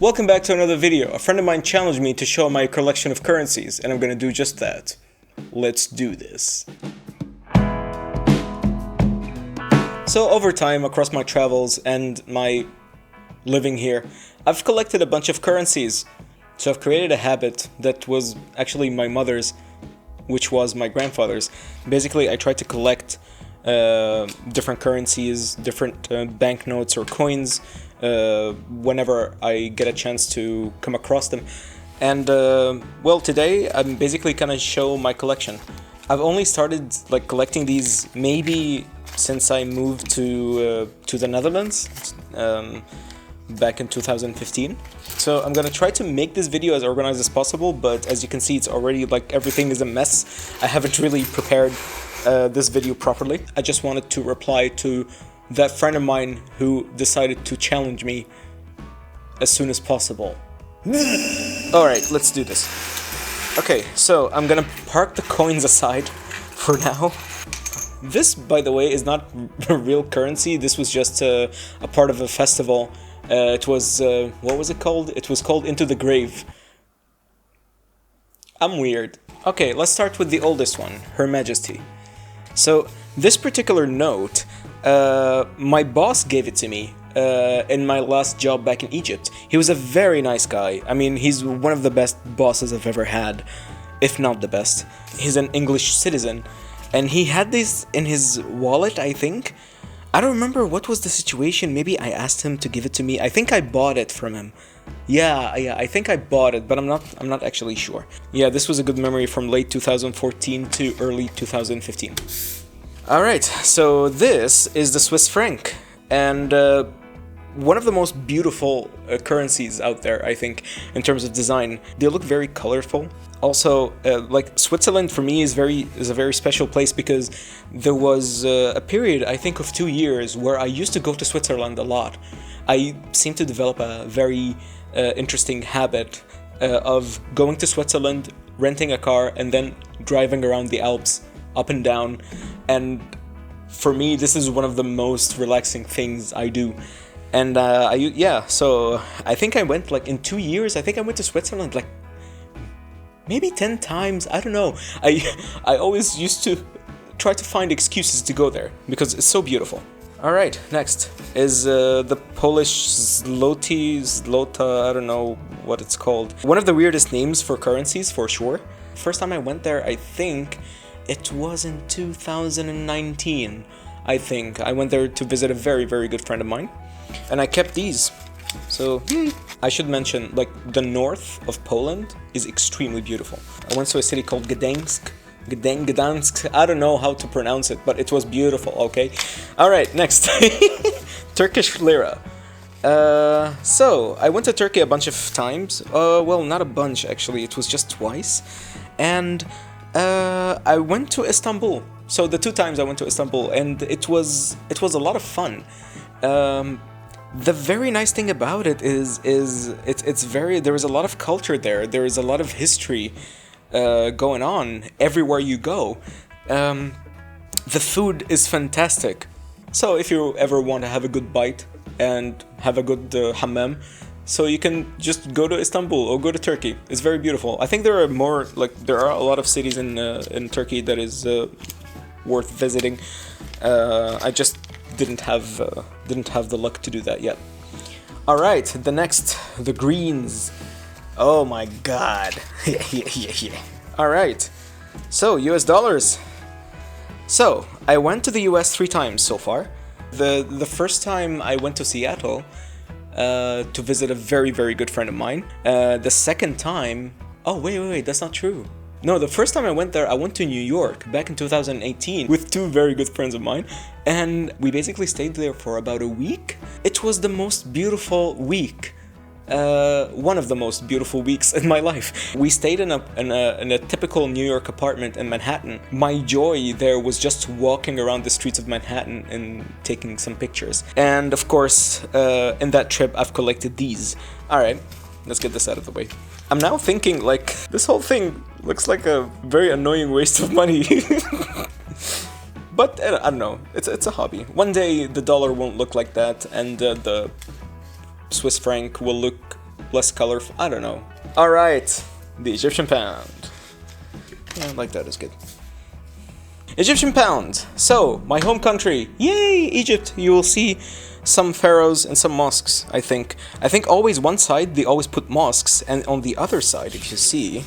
Welcome back to another video. A friend of mine challenged me to show my collection of currencies, and I'm gonna do just that. Let's do this. So over time, across my travels and my living here, I've collected a bunch of currencies. So I've created a habit that was actually my mother's, which was my grandfather's. Basically, I tried to collect different currencies, different banknotes or coins whenever I get a chance to come across them. And well, today I'm basically gonna show my collection. I've only started collecting these maybe since I moved to the Netherlands back in 2015. So I'm gonna try to make this video as organized as possible, but as you can see, it's already everything is a mess. I haven't really prepared this video properly. I just wanted to reply to that friend of mine who decided to challenge me as soon as possible. Alright, let's do this. Okay, so I'm gonna park the coins aside for now. This, by the way, is not real currency. This was just a part of a festival. It was, what was it called? It was called Into the Grave. I'm weird. Okay, let's start with the oldest one, Her Majesty. So, this particular note, my boss gave it to me in my last job back in Egypt. He was a very nice guy. I mean, he's one of the best bosses I've ever had, if not the best. He's an English citizen, and he had this in his wallet, I think. I don't remember what was the situation. Maybe I asked him to give it to me. I think I bought it from him. Yeah, I think I bought it, but I'm not actually sure. Yeah, this was a good memory from late 2014 to early 2015. Alright, so this is the Swiss franc, and one of the most beautiful currencies out there, I think, in terms of design. They look very colorful. Also, Switzerland for me is a very special place because there was a period, I think, of 2 years where I used to go to Switzerland a lot. I seem to develop a very interesting habit of going to Switzerland, renting a car, and then driving around the Alps up and down. And for me, this is one of the most relaxing things I do. And so I think I went in 2 years. I think I went to Switzerland maybe 10 times. I don't know. I always used to try to find excuses to go there because it's so beautiful. All right, next is the Polish zlota. I don't know what it's called. One of the weirdest names for currencies, for sure. First time I went there, I think it was in 2019. I think I went there to visit a very, very good friend of mine, and I kept these. So I should mention, the north of Poland is extremely beautiful. I went to a city called Gdańsk. I don't know how to pronounce it, but it was beautiful, okay? Alright, next. Turkish lira. So, I went to Turkey a bunch of times. Well, not a bunch, actually. It was just twice. And I went to Istanbul. So, the 2 times I went to Istanbul, and it was a lot of fun. The very nice thing about it is there is a lot of culture there. There is a lot of history going on everywhere you go. The food is fantastic. So if you ever want to have a good bite and have a good hammam, so you can just go to Istanbul or go to Turkey. It's very beautiful. I think there are more there are a lot of cities in Turkey that is worth visiting. I just didn't have the luck to do that yet. All right, the greens. Oh my god. Yeah. All right. So, US dollars. So, I went to the US 3 times so far. The first time I went to Seattle to visit a very, very good friend of mine. The second time, oh wait, that's not true. No, the first time I went there, I went to New York back in 2018 with 2 very good friends of mine, and we basically stayed there for about a week. It was the most beautiful week. One of the most beautiful weeks in my life. We stayed in a typical New York apartment in Manhattan. My joy there was just walking around the streets of Manhattan and taking some pictures. And of course, in that trip, I've collected these. All right, let's get this out of the way. I'm now thinking, this whole thing looks like a very annoying waste of money. But I don't know, it's a hobby. One day the dollar won't look like that, and the Swiss franc will look less colorful. I don't know. Alright, the Egyptian pound. Yeah, like that is good. Egyptian pound. So, my home country. Yay, Egypt. You will see some pharaohs and some mosques, I think. I think always one side, they always put mosques, and on the other side, if you see,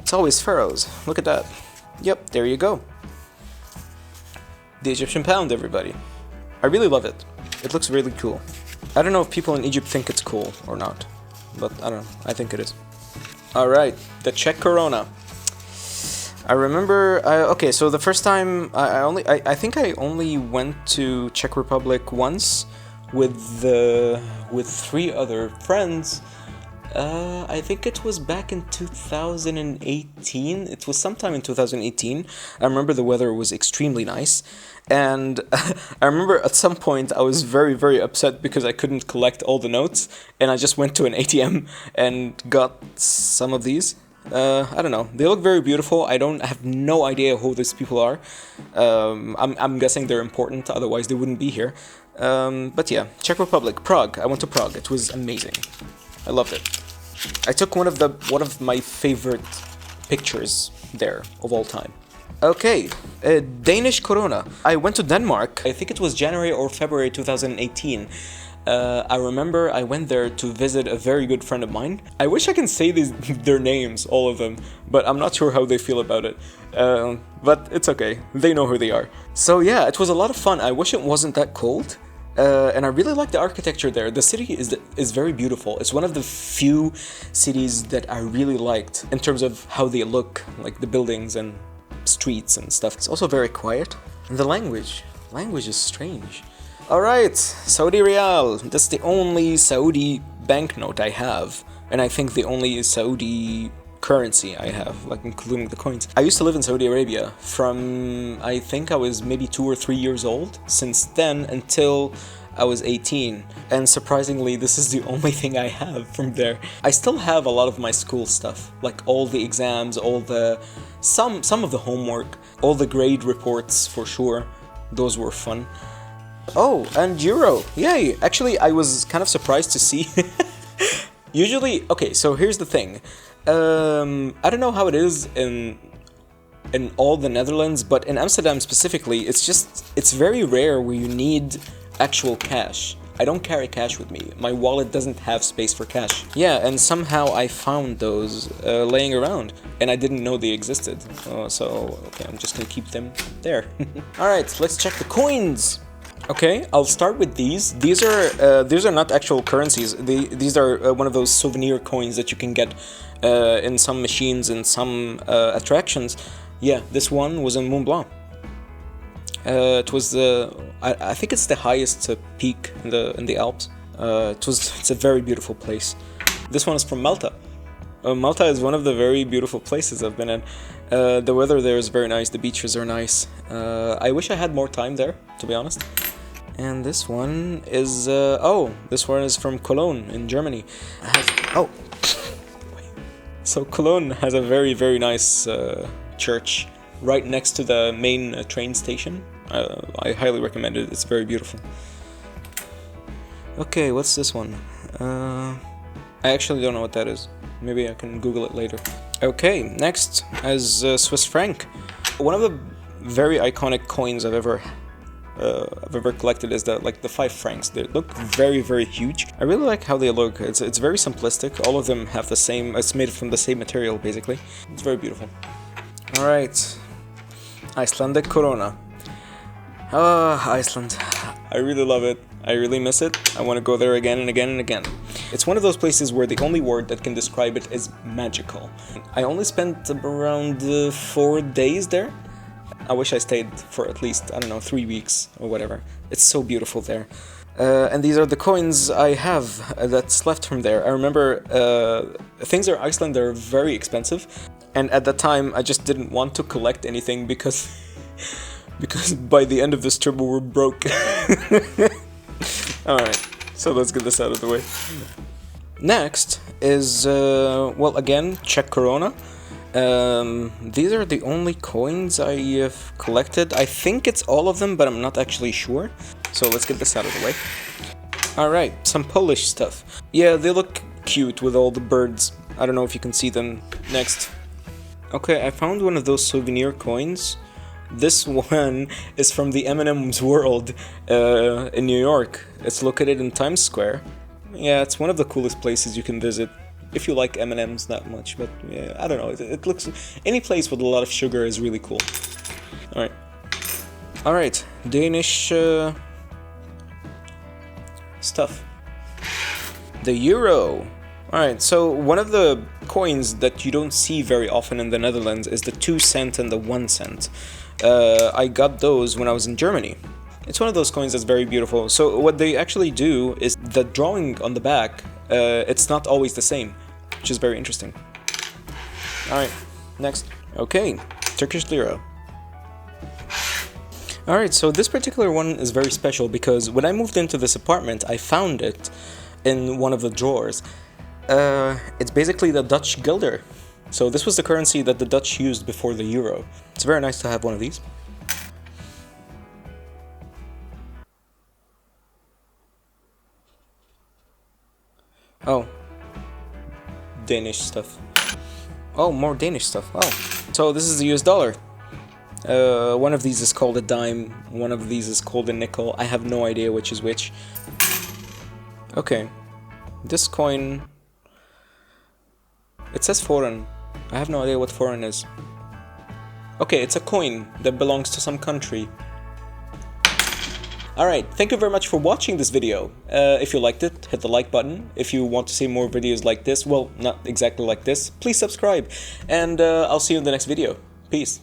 it's always pharaohs. Look at that. Yep, there you go. The Egyptian pound, everybody. I really love it. It looks really cool. I don't know if people in Egypt think it's cool or not, but I don't know. I think it is. Alright, the Czech Corona. I remember, okay, so the first time I think I only went to Czech Republic once with 3 other friends. I think it was back in 2018. It was sometime in 2018. I remember the weather was extremely nice, and I remember at some point I was very, very upset because I couldn't collect all the notes, and I just went to an ATM and got some of these. I don't know. They look very beautiful. I have no idea who these people are. I'm guessing they're important, otherwise they wouldn't be here. But yeah, Czech Republic, Prague. I went to Prague. It was amazing. I loved it. I took one of my favorite pictures there of all time. Okay, Danish Corona. I went to Denmark. I think it was January or February 2018. I remember I went there to visit a very good friend of mine. I wish I can say their names, all of them, but I'm not sure how they feel about it. But it's okay, they know who they are. So yeah, it was a lot of fun. I wish it wasn't that cold. And I really like the architecture there. The city is very beautiful. It's one of the few cities that I really liked in terms of how they look, like the buildings and streets and stuff. It's also very quiet. And the language is strange. Alright, Saudi Riyal. That's the only Saudi banknote I have. And I think the only Saudi currency I have, like including the coins. I used to live in Saudi Arabia from, I think I was maybe 2 or 3 years old. Since then until I was 18. And surprisingly, this is the only thing I have from there. I still have a lot of my school stuff, like all the exams, all the, some of the homework, all the grade reports for sure. Those were fun. Oh, and euro. Yay! Actually, I was kind of surprised to see. Usually, okay, so here's the thing. I don't know how it is in all the Netherlands, but in Amsterdam specifically, it's very rare where you need actual cash. I don't carry cash with me. My wallet doesn't have space for cash. Yeah, and somehow I found those laying around, and I didn't know they existed. So, okay, I'm just gonna keep them there. Alright, let's check the coins! Okay, I'll start with these. These are not actual currencies. These are one of those souvenir coins that you can get in some machines and some attractions. Yeah, this one was in Mont Blanc. It was I think it's the highest peak in the Alps. It's a very beautiful place. This one is from Malta. Malta is one of the very beautiful places I've been in. The weather there is very nice. The beaches are nice. I wish I had more time there, to be honest. And this one is this one is from Cologne in Germany. So Cologne has a very, very nice church right next to the main train station. I highly recommend it. It's very beautiful. Okay, what's this one? I actually don't know what that is. Maybe I can Google it later. Okay, next is Swiss franc. One of the very iconic coins I've ever collected is the 5 francs. They look very, very huge. I really like how they look. It's very simplistic. All of them have the same. It's made from the same material basically. It's very beautiful. All right, Icelandic Corona. Iceland. I really love it. I really miss it. I want to go there again and again and again. It's one of those places where the only word that can describe it is magical. I only spent around 4 days there. I wish I stayed for at least, I don't know, 3 weeks or whatever. It's so beautiful there. And these are the coins I have that's left from there. I remember things in Iceland are very expensive. And at that time, I just didn't want to collect anything because by the end of this trip we were broke. Alright, so let's get this out of the way. Next is, well, again, Czech Corona. These are the only coins I have collected. I think it's all of them, but I'm not actually sure. So let's get this out of the way. Alright, some Polish stuff. Yeah, they look cute with all the birds. I don't know if you can see them. Next. Okay, I found one of those souvenir coins. This one is from the M&M's World in New York. It's located in Times Square. Yeah, it's one of the coolest places you can visit. If you like M&M's that much, but yeah, I don't know. It looks... Any place with a lot of sugar is really cool. Alright. Alright, Danish stuff. The euro. Alright, so one of the coins that you don't see very often in the Netherlands is the 2 cent and the 1 cent. I got those when I was in Germany. It's one of those coins that's very beautiful. So what they actually do is the drawing on the back, it's not always the same, which is very interesting. Alright, next. Okay, Turkish lira. Alright, so this particular one is very special because when I moved into this apartment, I found it in one of the drawers. It's basically the Dutch guilder. So this was the currency that the Dutch used before the euro. It's very nice to have one of these. Oh. Danish stuff. Oh, more Danish stuff. Oh. So this is the US dollar. One of these is called a dime, one of these is called a nickel. I have no idea which is which. Okay. This coin... It says foreign. I have no idea what foreign is. Okay, it's a coin that belongs to some country. Alright, thank you very much for watching this video. If you liked it, hit the like button. If you want to see more videos like this, well, not exactly like this, please subscribe. And I'll see you in the next video. Peace.